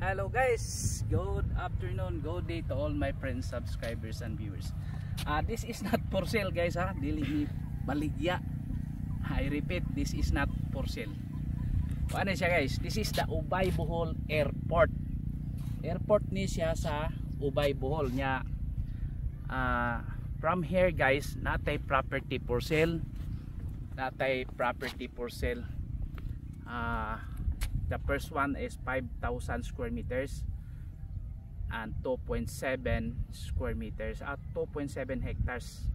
Hello guys, good afternoon, good day to all my friends, subscribers and viewers. This is not for sale guys ha, dili ni baligya. I repeat, this is not for sale. Ano siya guys, this is the Ubay Bohol Airport. Airport ni siya sa Ubay Bohol nya. From here guys, natay property for sale. Natay property for sale. The first one is 5,000 square meters and 2.7 square meters at 2.7 hectares,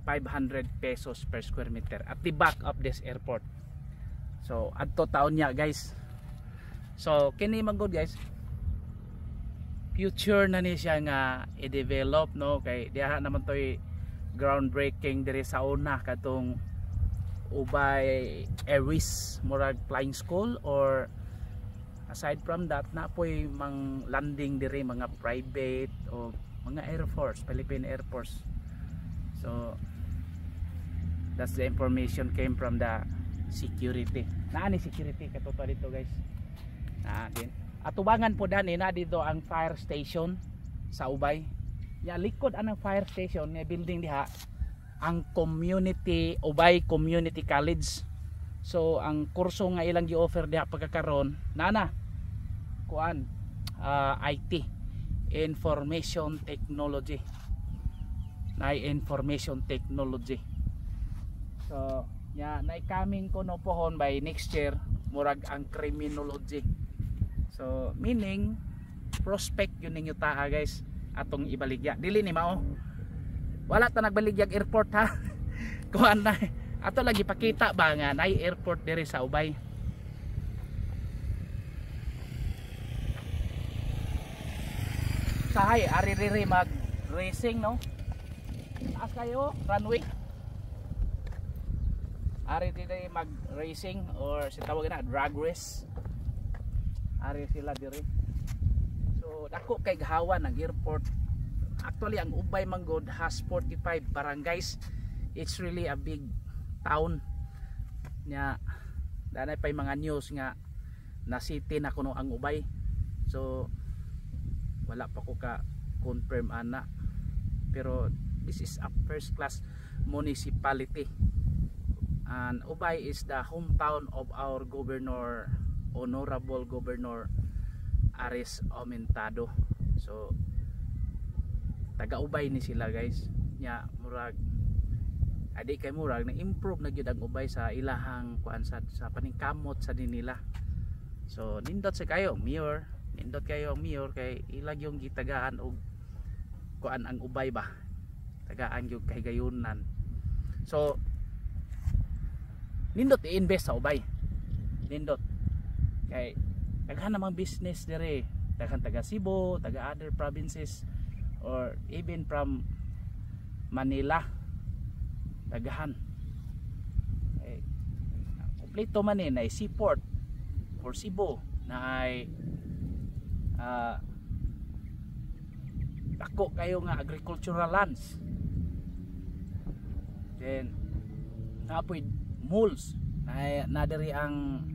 500 pesos per square meter at the back of this airport. So adto taon niya guys. So kini magod guys, future na ni siya nga i-develop no, kay diha naman toy groundbreaking diri sa una katong Ubay Airways murag flying school, or aside from that na po'y mang landing diri mga private o mga Air Force, Philippine Air Force. So that's the information came from the security. Naani security katuto dito guys. Din atubangan po dani na dito ang fire station sa Ubay. Ya likod anang fire station nga building diha ang community, Ubay Community College. So ang kurso nga ilang gi-offer diha pagkakaron nana kuan IT, information technology. Information technology. So ya na coming ko no pohon by next year murag ang criminology. So meaning prospect yun ninyo taa guys atong ibaligya. Dili ni mao wala ta nagbaligyag airport ha. Kuan na ato lagi pakita ba nga nay airport diri sa Ubay. Sahay ari diri mag racing no. Taas kayo runway. Ari diri mag racing or si tawag na drag race. Ari sila diri. So dako kay gahawan ang airport. Actually ang Ubay Manggod has 45 barangays. It's really a big town nya. Danay pay mga news nga na city na kuno ang Ubay. So wala pa ko ka confirm ana, pero this is a first class municipality, and Ubay is the hometown of our governor, Honorable Governor Aris Aumentado. So taga Ubay ni sila guys nya murag adi kay murag na improve na gyud ang Ubay sa ilahang kuan sa paningkamot sa dinila. So nindot sa kayo mayor, nindot kayo ang mayor kay ilag yung gitagaan og kuan ang Ubay ba, tagaan gyud kay gayunan. So nindot i-invest sa Ubay, nindot kay daghan namang business dire, daghan taga Cebu, taga other provinces or even from Manila, dagahan. Kompleto man na seaport for Cebu na ay dako kayo nga agricultural lands. Then napoy malls na diri ang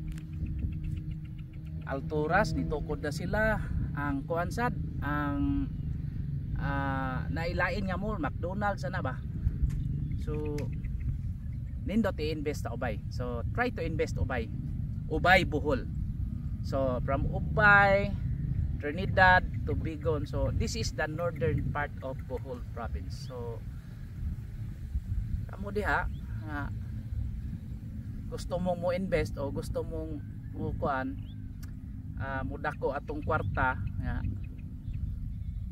Alturas, nitukod na sila ang kuansad ang nailain nga mall, McDonald's na ba. So nindot i-invest sa Ubay. So try to invest Ubay Bohol. So from Ubay, Trinidad to Bigon. So this is the northern part of Bohol province. So kamo diha gusto mong mo invest o gusto mong mo kuan mudako atong kwarta nga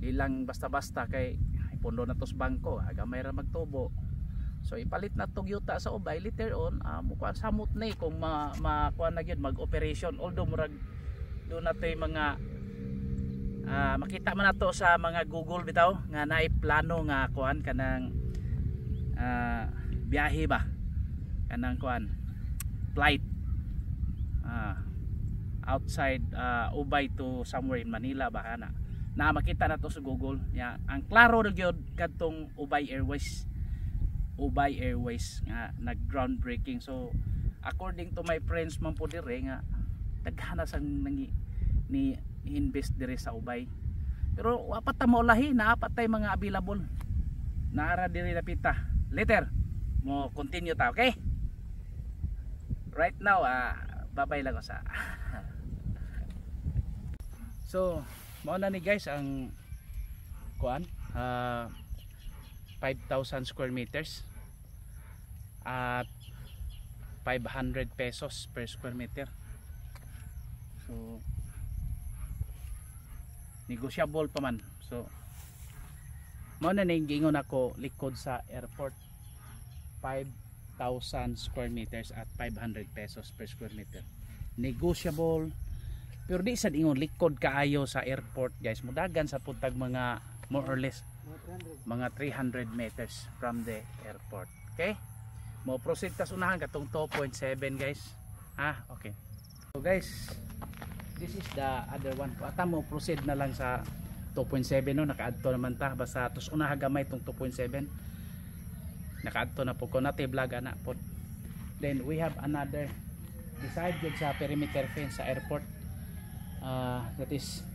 ilang basta-basta kay pundo na tos bangko, gamay ra magtubo. So ipalit na tog yuta sa Ubay later on, mukuan samot na kung makuan na gyud mag-operation. Although murag do na tay mga makita man nato sa mga Google bitaw nga naay plano nga kuan kanang biyahe ba, kanang kuan flight outside Ubay to somewhere in Manila ba na makita na to sa Google ya. Ang klaro ra gyud kadtong Ubay Airways nga nag groundbreaking. So according to my friends man po dire nga daghana sang ni invest dire sa ubay. Pero wapat ta maulahi, naapat tay mga available. Naara diri lapita. Later mo continue ta, okay? Right now babay lang ko sa so mao na ni guys ang kuan 5,000 square meters at 500 pesos per square meter. So negotiable pa man. So mao na ning giingon ako likod sa airport, 5,000 square meters at 500 pesos per square meter. Negotiable. Pero di sad ingon likod kaayo sa airport guys. Mudagan sa putag mga more or less mga 300 meters from the airport. Okay? Mo proceed tas unahan katong 2.7 guys. Okay. So guys, this is the other one. Ata mo proceed na lang sa 2.7 no, nakaadto naman ta basta tus unaha gamay tong 2.7. Nakaadto na po ko nate vlog ana po. Then we have another beside yun sa perimeter fence sa airport. That is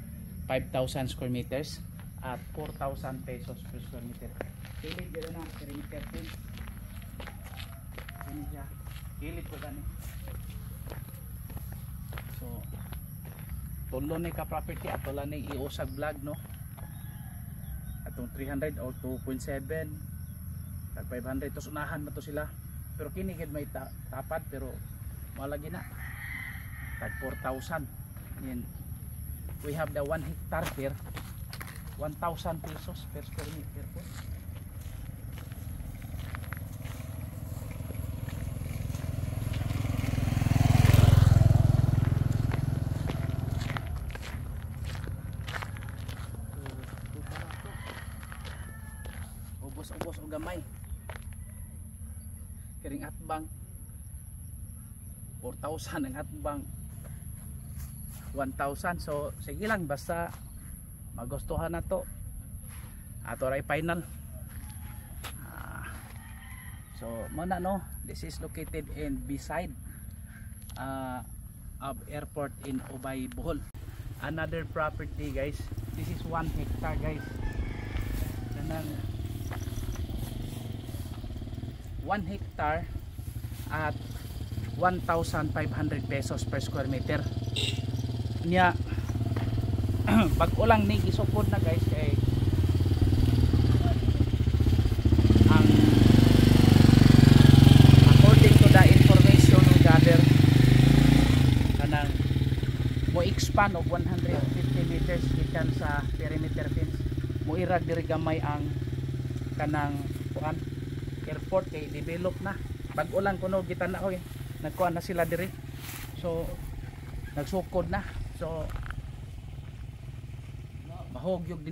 5,000 square meters at 4,000 pesos per square meter. Kilid dito na perimeter fence. Ini siya. Kilid ko gani. So tulo ni ka property ato lang ni iusag vlog no. Atong 300 or 2.7 tag 500 tos unahan mo to sila. Pero kini gid may tapad pero malagi na. Tag 4,000. Yan. We have the 1 hectare here. 1,000 pesos per square meter po. Ubos o gamay. Kiring atbang 4,000 ang atbang 1,000. So sige lang basta magustuhan na to ato ray final. So muna no, this is located in beside of airport in Ubay, Bohol. Another property guys, this is 1 hectare guys. Kanang 1 hectare at 1,500 pesos per square meter niya. Pag ulang ni gisukod na guys kay ang according to the information we gather kanang mo expand og 150 meters gikan sa perimeter fence, mo irag diri gamay ang kanang kuan airport kay develop na. Pag ulang kuno gitan-aw nagkuan na sila diri, so nagsukod na. So mahog yung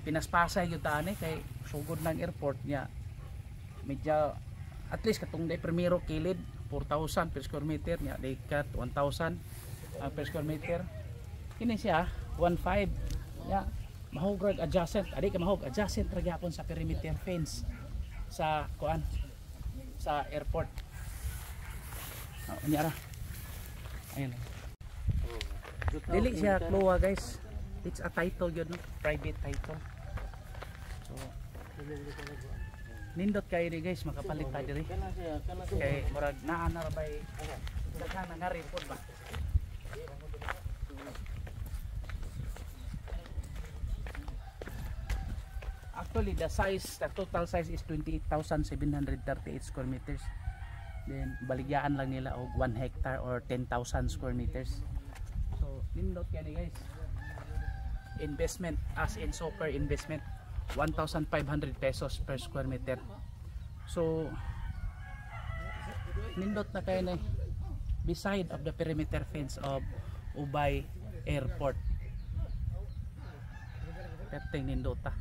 pinaspasay yung tani kay sugod ng airport niya medyo at least katong day primero kilid 4,000 per square meter niya, dekat 1,000 per square meter. Kini siya 1,500 niya, mahog rag adjacent, adi ka mahog adjacent ra gyapon sa perimeter fence sa kuan sa airport. Niya ra ayun, dili siya kluwa guys. It's a title yun, private title. So nindot kayo ni guys, makapalit tayo diri kay murag naa na rabay daghan nga report ba. Actually the total size is 28,738 square meters. Then baligyaan lang nila og 1 hectare or 10,000 square meters. So nindot kayo ni guys. Investment as in super investment 1,500 pesos per square meter. So nindot na kayo na beside of the perimeter fence of Ubay Airport. Perting nindota.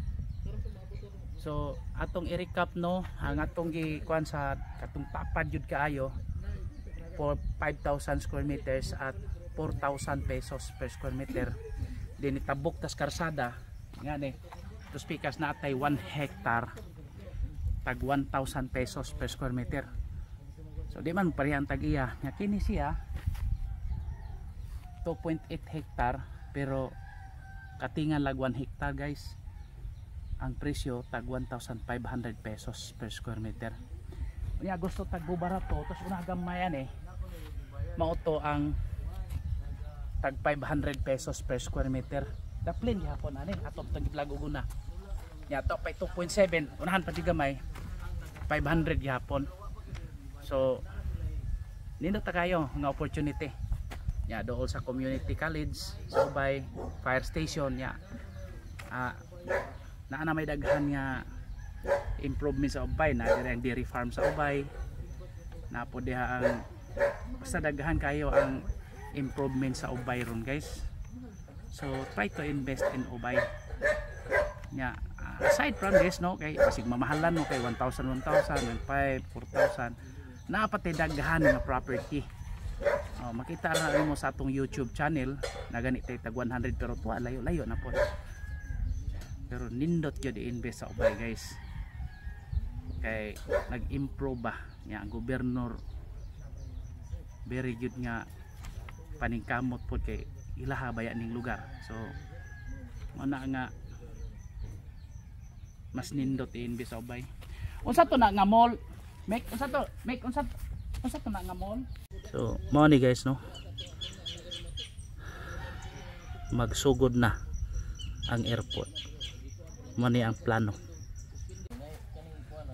So atong i-recap no, ang atong gikuan sa katong tapad jud kaayo for 5,000 square meters at 4,000 pesos per square meter. Din itabok tas karsada nga ni to speakers na atay 1 hectare tag 1,000 pesos per square meter. So di man parehang tag iya nga kini siya 2.8 hectare pero katingan lag 1 hectare guys. Ang presyo tag 1,500 pesos per square meter. Unya gusto tag barato tos una gamayan mao to ang tag 500 pesos per square meter. Daplin gihapon ani atop tag iblag uguna. Nya to pay 2.7 unahan pa di gamay 500 gihapon. So nindot ta kayo nga opportunity. Nya dool sa community college sa ubay fire station nya. Naa na may daghan nga improvement sa ubay na dire ang dairy farm sa ubay. Na po diha ang basta daghan kayo ang improvement sa ubay ron guys. So try to invest in ubay. Nya aside from this no kay basig mamahalan no kay 1,000, 1,000, 1,500, 4,000 napatay daghan nga property. Makita ra mo sa atong YouTube channel na ganit tag 100 pero tuwa layo-layo na po. Pero nindot gyud i-invest sa ubay guys. Kay nag-improve ba nya ang gobernador very good nga paningkamot po kay ilaha baya ning lugar. So mana nga mas nindot i-invest sa ubay. Unsa to na nga mall? Unsa to na nga mall? So mao ni guys no. Magsugod na ang airport. Mao ni ang plano.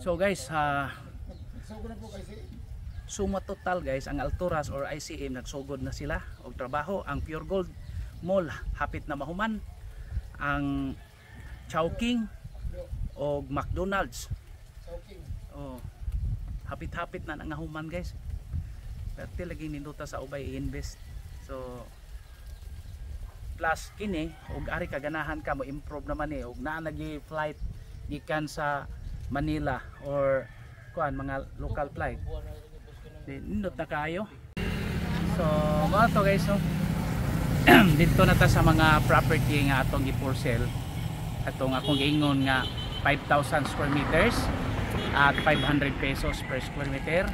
So guys, suma total guys ang Alturas or ICM nagsugod na sila og trabaho. Ang Pure Gold Mall hapit na mahuman. Ang Chowking o McDonald's hapit-hapit na nangahuman guys. Pero lagi ninduta sa ubay i-invest. So plus kini og ari kaganahan ka mo improve naman og naa nagi flight gikan sa Manila or kuan mga local flight. Nindot na kayo. So mga to guys no. Dito na ta sa mga property nga atong gi-for sale. Atong akong giingon nga 5,000 square meters at 500 pesos per square meter.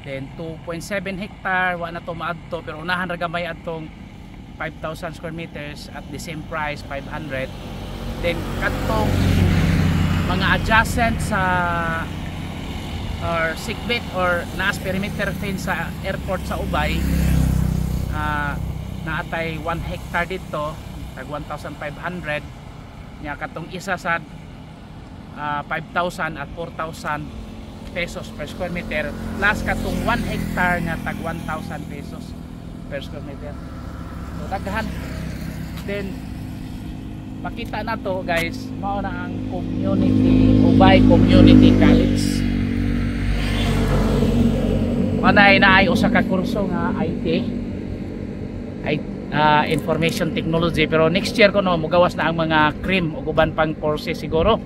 Then 2.7 hectare wa na to maadto pero unahan ra gamay atong 5,000 square meters at the same price 500. Then katong mga adjacent sa or sickbit or naas perimeter fence sa airport sa ubay naatay 1 hectare dito tag 1,500 nya katong isa sa 5,000 at 4,000 pesos per square meter plus katong 1 hectare nga tag 1,000 pesos per square meter. So daghan. Then makita na to guys mao na ang community Ubay Community College. Manay na ay usa ka kurso nga IT information technology pero next year ko no mugawas na ang mga cream ug uban pang courses siguro.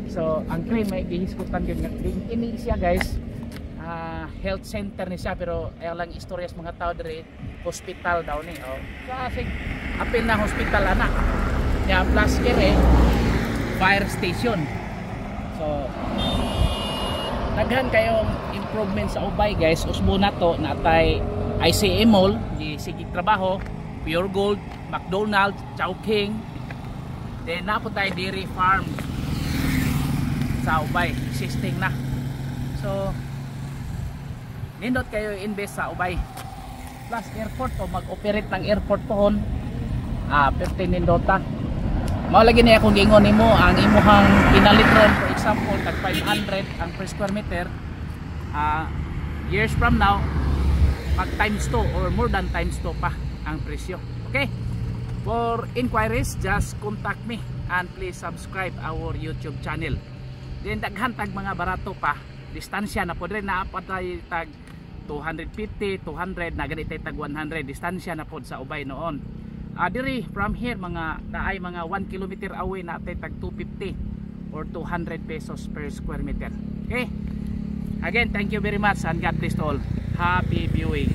So ang cream may gihisgutan gyud nga kini siya guys health center ni siya pero ay lang istorya sa mga tao dire hospital daw ni kasi apil na hospital ana ya plus kere fire station. So daghan kayong improvement sa ubay guys. Usbo na to natay ICM Mall di sige trabaho, Pure Gold, McDonald's, Chowking. Then napo tayo dairy farm sa ubay existing na. So nindot kayo invest sa ubay plus airport o mag-operate ng airport pohon perti nindota mao lagi niya akong giingon nimo ang imuhang pinalitron for example tag 500 ang per square meter years from now mag times 2 or more than times 2 pa ang presyo. Okay, for inquiries just contact me and please subscribe our YouTube channel. Then daghan tag mga barato pa distansya na pod rin naapatay tag 250, 200 na ganit tag 100 distansya na pod sa ubay noon. Diri from here mga naay mga 1 kilometer away na tag 250 or 200 pesos per square meter. Okay? Again, thank you very much and God bless to all. Happy viewing.